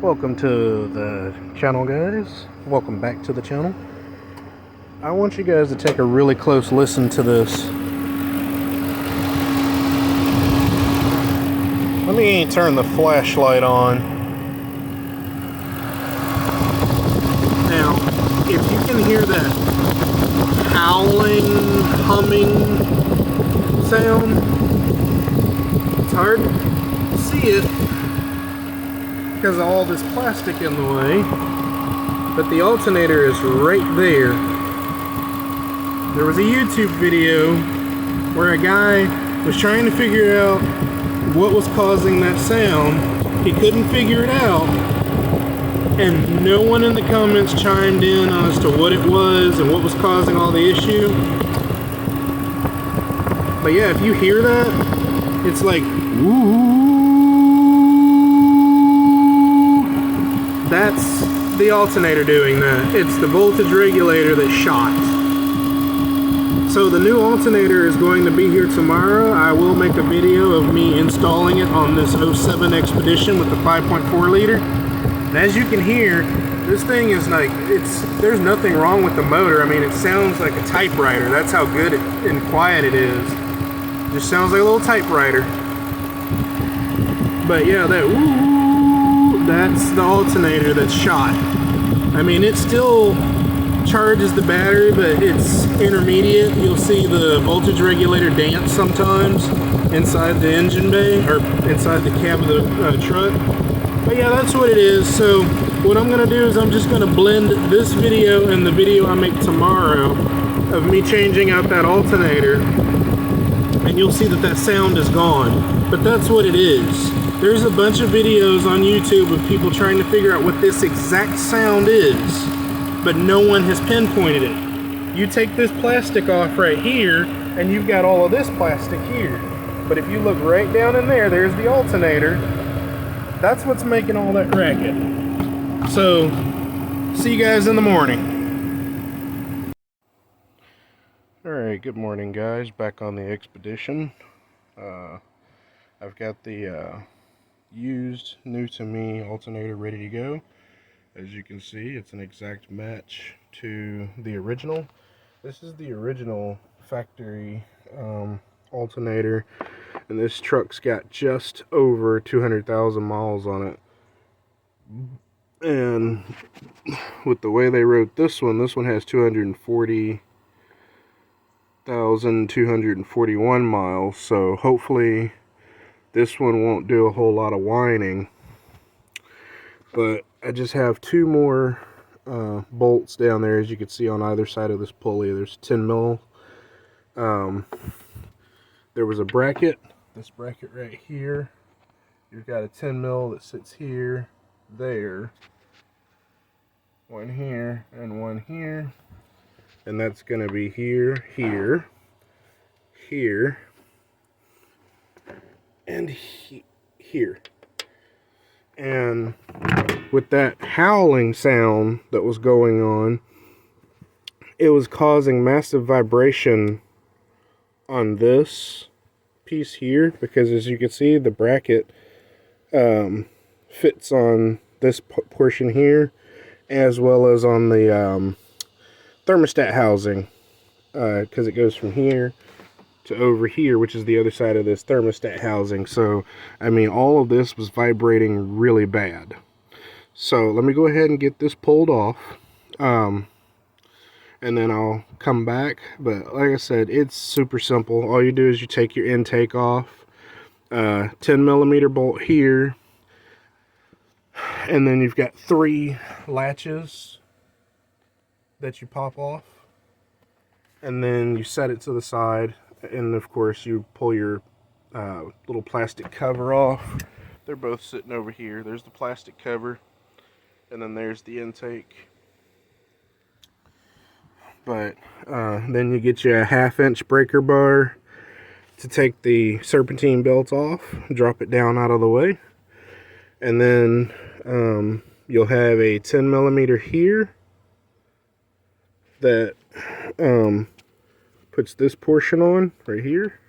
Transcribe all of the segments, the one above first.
Welcome to the channel, guys. Welcome back to the channel. I want you guys to take a really close listen to this. Let me turn the flashlight on. Now, if you can hear that howling, humming sound, it's hard to see it because of all this plastic in the way, but the alternator is right there. There was a YouTube video where a guy was trying to figure out what was causing that sound. He couldn't figure it out, and no one in the comments chimed in as to what it was and what was causing all the issue. But yeah, if you hear that, it's like, woo. That's the alternator doing that. It's the voltage regulator that shot. So the new alternator is going to be here tomorrow. I will make a video of me installing it on this 07 Expedition with the 5.4 liter. And as you can hear, this thing is like, there's nothing wrong with the motor. I mean, it sounds like a typewriter. That's how good and quiet it is. It just sounds like a little typewriter. But yeah, that woo. That's the alternator that's shot. I mean, it still charges the battery, but it's intermediate. You'll see the voltage regulator dance sometimes inside the engine bay, or inside the cab of the truck. But yeah, that's what it is. So what I'm gonna do is I'm just gonna blend this video and the video I make tomorrow of me changing out that alternator, and you'll see that that sound is gone. But that's what it is. There's a bunch of videos on YouTube of people trying to figure out what this exact sound is, but no one has pinpointed it. You take this plastic off right here, and you've got all of this plastic here. But if you look right down in there, there's the alternator. That's what's making all that racket. So, see you guys in the morning. Alright, good morning, guys. Back on the Expedition. I've got the used, new to me alternator ready to go. As you can see, it's an exact match to the original. This is the original factory alternator, and this truck's got just over 200,000 miles on it. And with the way they wrote this one has 240,241 miles, so hopefully this one won't do a whole lot of whining. But I just have two more bolts down there, as you can see on either side of this pulley. There's 10 mil. There was a bracket, this bracket right here. You've got a 10 mil that sits here, there, one here, and one here. And that's going to be here, here, here, and here. And with that howling sound that was going on, it was causing massive vibration on this piece here, because as you can see, the bracket fits on this portion here, as well as on the thermostat housing, because it goes from here to over here, which is the other side of this thermostat housing. So I mean, all of this was vibrating really bad. So let me go ahead and get this pulled off, and then I'll come back. But like I said, it's super simple. All you do is you take your intake off, 10 millimeter bolt here, and then you've got 3 latches that you pop off, and then you set it to the side. And of course you pull your little plastic cover off. They're both sitting over here. There's the plastic cover, and then there's the intake. But then you get you a 1/2-inch breaker bar to take the serpentine belt off, drop it down out of the way, and then you'll have a 10mm here that puts this portion on right here,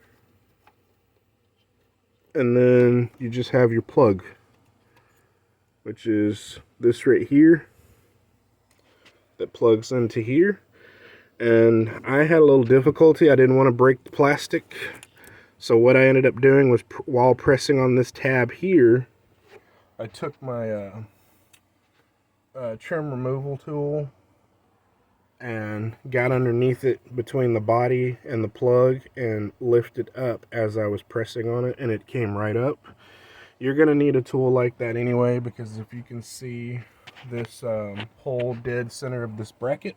and then you just have your plug, which is this right here that plugs into here. And I had a little difficulty. I didn't want to break the plastic, so what I ended up doing was while pressing on this tab here, I took my trim removal tool and got underneath it between the body and the plug and lifted up as I was pressing on it, and it came right up. You're going to need a tool like that anyway, because if you can see this hole dead center of this bracket,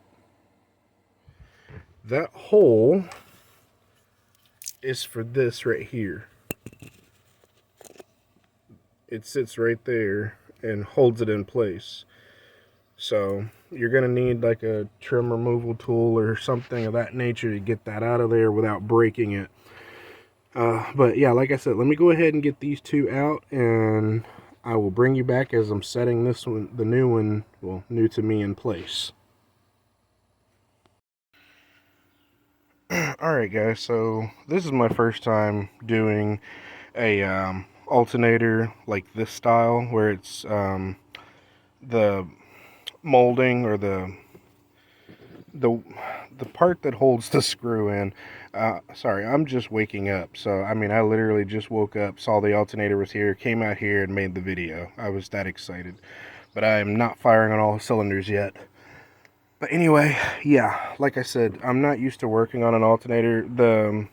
that hole is for this right here. It sits right there and holds it in place. So you're going to need like a trim removal tool or something of that nature to get that out of there without breaking it. But yeah, like I said, let me go ahead and get these two out, and I will bring you back as I'm setting this one, the new one, well, new to me, in place. Alright guys, so this is my first time doing a alternator like this style, where it's the molding or the part that holds the screw in. Sorry, I'm just waking up, so I mean I literally just woke up, saw the alternator was here, came out here and made the video. I was that excited, but I am not firing on all cylinders yet. But anyway, yeah, like I said, I'm not used to working on an alternator. The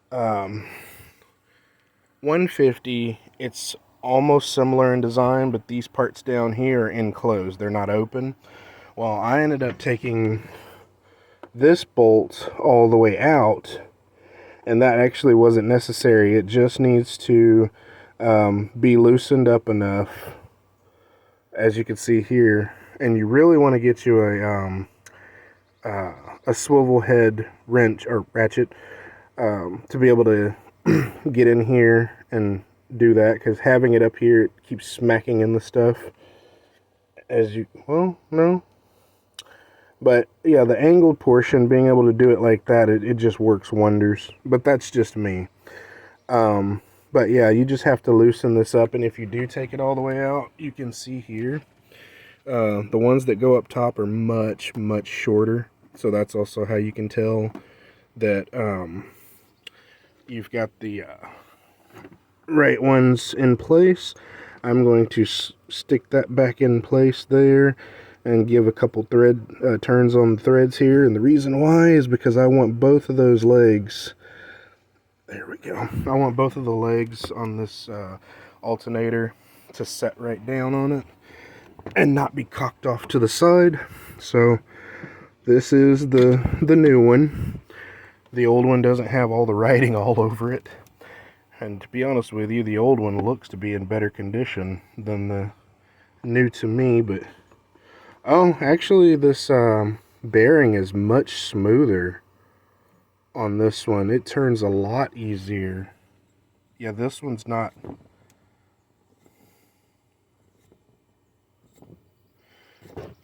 150, it's almost similar in design, but these parts down here are enclosed. They're not open. Well, I ended up taking this bolt all the way out, and that actually wasn't necessary. It just needs to be loosened up enough, as you can see here. And you really want to get you a swivel head wrench or ratchet to be able to get in here and do that, because having it up here, it keeps smacking in the stuff. As you, well, no. But yeah, the angled portion, being able to do it like that, it just works wonders. But that's just me. But yeah, you just have to loosen this up, and if you do take it all the way out, you can see here, the ones that go up top are much shorter, so that's also how you can tell that you've got the right ones in place. I'm going to stick that back in place there and give a couple thread turns on the threads here, and the reason why is because I want both of those legs, there we go, I want both of the legs on this alternator to set right down on it and not be cocked off to the side. So this is the new one. The old one doesn't have all the writing all over it, and to be honest with you, the old one looks to be in better condition than the new to me. But oh, actually this bearing is much smoother on this one. It turns a lot easier. Yeah, this one's not.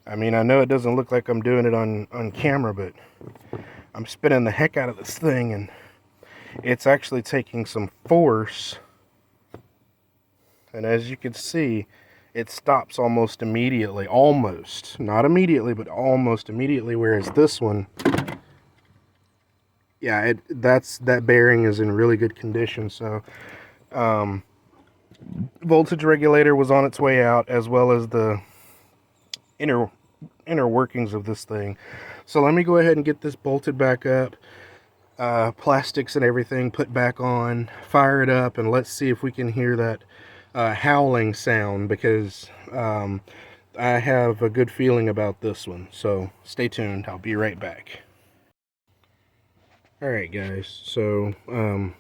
I mean, I know it doesn't look like I'm doing it on camera, but I'm spinning the heck out of this thing, and it's actually taking some force. And as you can see, it stops almost immediately. Almost. Not immediately, but almost immediately, whereas this one, yeah, that bearing is in really good condition. So, voltage regulator was on its way out, as well as the inner workings of this thing. So let me go ahead and get this bolted back up, plastics and everything put back on, fire it up, and let's see if we can hear that howling sound, because I have a good feeling about this one. So stay tuned, I'll be right back. Alright guys, so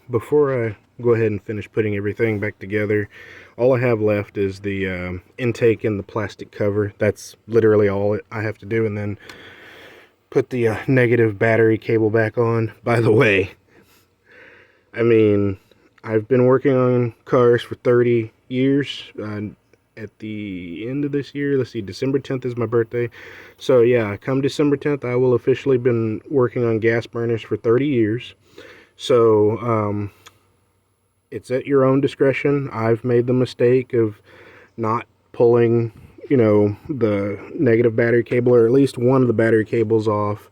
before I go ahead and finish putting everything back together, all I have left is the intake and the plastic cover. That's literally all I have to do, and then put the negative battery cable back on. By the way, I mean, I've been working on cars for 30 years. At the end of this year, let's see, December 10th is my birthday. So yeah, come December 10th, I will officially been working on gas burners for 30 years. So it's at your own discretion. I've made the mistake of not pulling, you know, the negative battery cable, or at least one of the battery cables off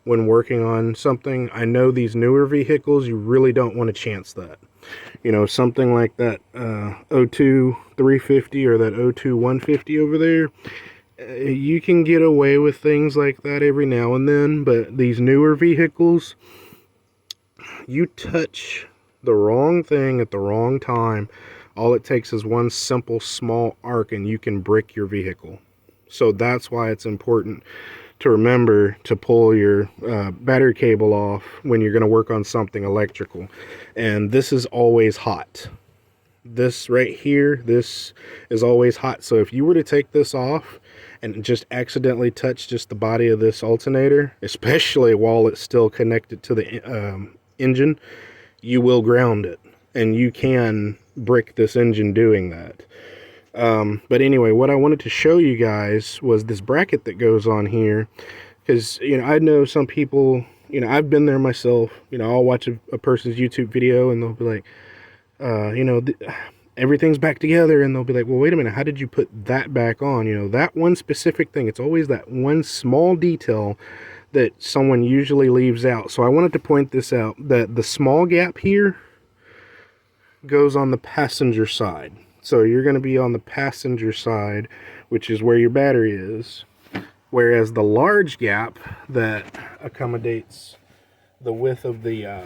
when working on something. I know these newer vehicles, you really don't want to chance that. You know, something like that 02 350 or that 02 150 over there, you can get away with things like that every now and then, but these newer vehicles, you touch the wrong thing at the wrong time, all it takes is one simple small arc and you can brick your vehicle. So that's why it's important to remember to pull your battery cable off when you're going to work on something electrical. And this is always hot. This right here, this is always hot. So if you were to take this off and just accidentally touch just the body of this alternator, especially while it's still connected to the engine, you will ground it, and you can brick this engine doing that. But anyway, what I wanted to show you guys was this bracket that goes on here, because, you know, I know some people, you know, I've been there myself. You know, I'll watch a person's YouTube video and they'll be like, you know, everything's back together, and they'll be like, well, wait a minute, how did you put that back on? You know, that one specific thing, it's always that one small detail that someone usually leaves out. So I wanted to point this out, that the small gap here goes on the passenger side. So you're going to be on the passenger side, which is where your battery is. Whereas the large gap that accommodates the width of the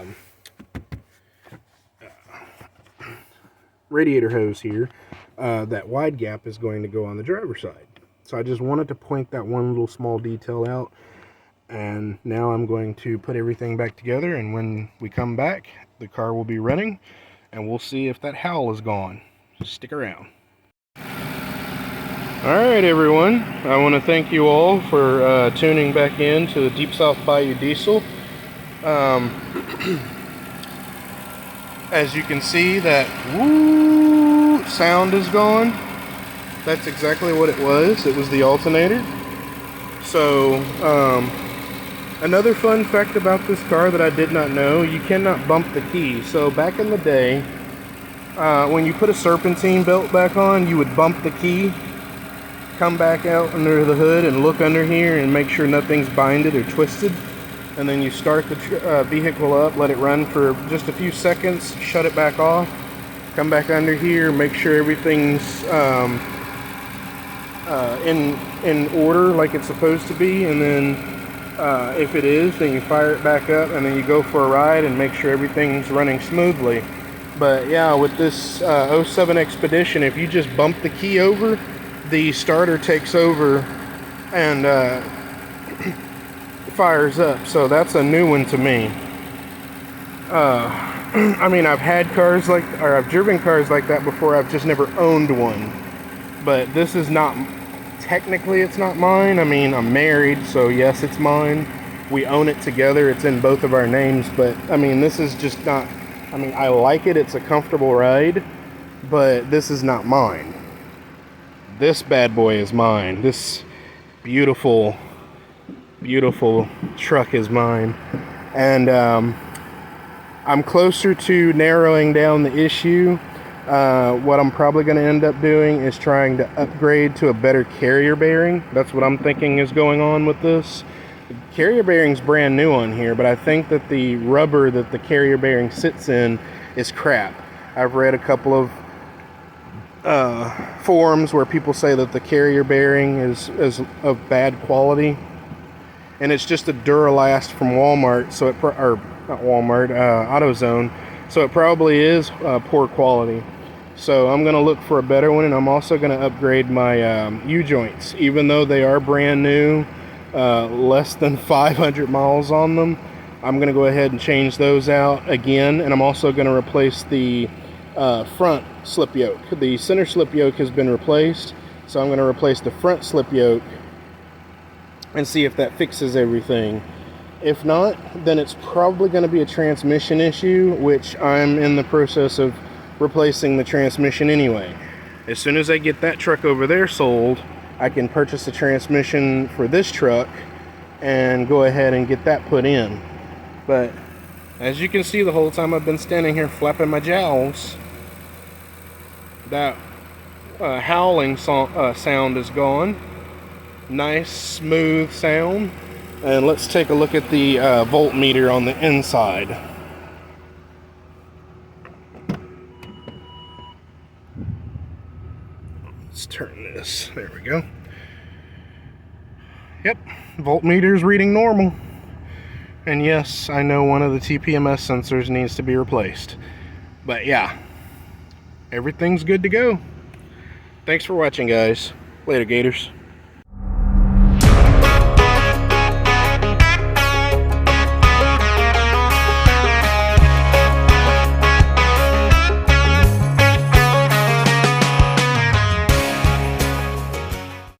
radiator hose here, that wide gap is going to go on the driver's side. So I just wanted to point that one little small detail out. And now I'm going to put everything back together, and when we come back, the car will be running, and we'll see if that howl is gone. Stick around. Alright everyone, I want to thank you all for tuning back in to the Deep South Bayou Diesel. As you can see, that woo sound is gone. That's exactly what it was. It was the alternator. So, another fun fact about this car that I did not know, you cannot bump the key. So back in the day, when you put a serpentine belt back on, you would bump the key, come back out under the hood and look under here and make sure nothing's binded or twisted. And then you start the vehicle up, let it run for just a few seconds, shut it back off, come back under here, make sure everything's in order like it's supposed to be, and then if it is, then you fire it back up, and then you go for a ride and make sure everything's running smoothly. But yeah, with this 07 Expedition, if you just bump the key over, the starter takes over and fires up. So that's a new one to me. I mean, I've had cars like, or I've driven cars like that before. I've just never owned one. But this is not, technically it's not mine. I mean, I'm married, so yes, it's mine. We own it together. It's in both of our names. But I mean, this is just not, I mean, I like it. It's a comfortable ride, but this is not mine. This bad boy is mine. This beautiful, beautiful truck is mine. And I'm closer to narrowing down the issue. What I'm probably going to end up doing is trying to upgrade to a better carrier bearing. That's what I'm thinking is going on with this. The carrier bearing's brand new on here, but I think that the rubber that the carrier bearing sits in is crap. I've read a couple of forums where people say that the carrier bearing is of bad quality, and it's just a Duralast from Walmart, so it or not Walmart, AutoZone, so it probably is poor quality. So I'm gonna look for a better one, and I'm also gonna upgrade my U-joints, even though they are brand new, less than 500 miles on them. I'm gonna go ahead and change those out again, and I'm also gonna replace the front slip yoke. The center slip yoke has been replaced, so I'm going to replace the front slip yoke and see if that fixes everything. If not, then it's probably going to be a transmission issue, which I'm in the process of replacing the transmission anyway. As soon as I get that truck over there sold, I can purchase a transmission for this truck and go ahead and get that put in. But as you can see, the whole time I've been standing here flapping my jowls, that howling sound is gone. Nice smooth sound. And let's take a look at the voltmeter on the inside. Let's turn this. There we go. Yep, voltmeter is reading normal. And yes, I know one of the TPMS sensors needs to be replaced. But yeah, everything's good to go. Thanks for watching, guys. Later, Gators.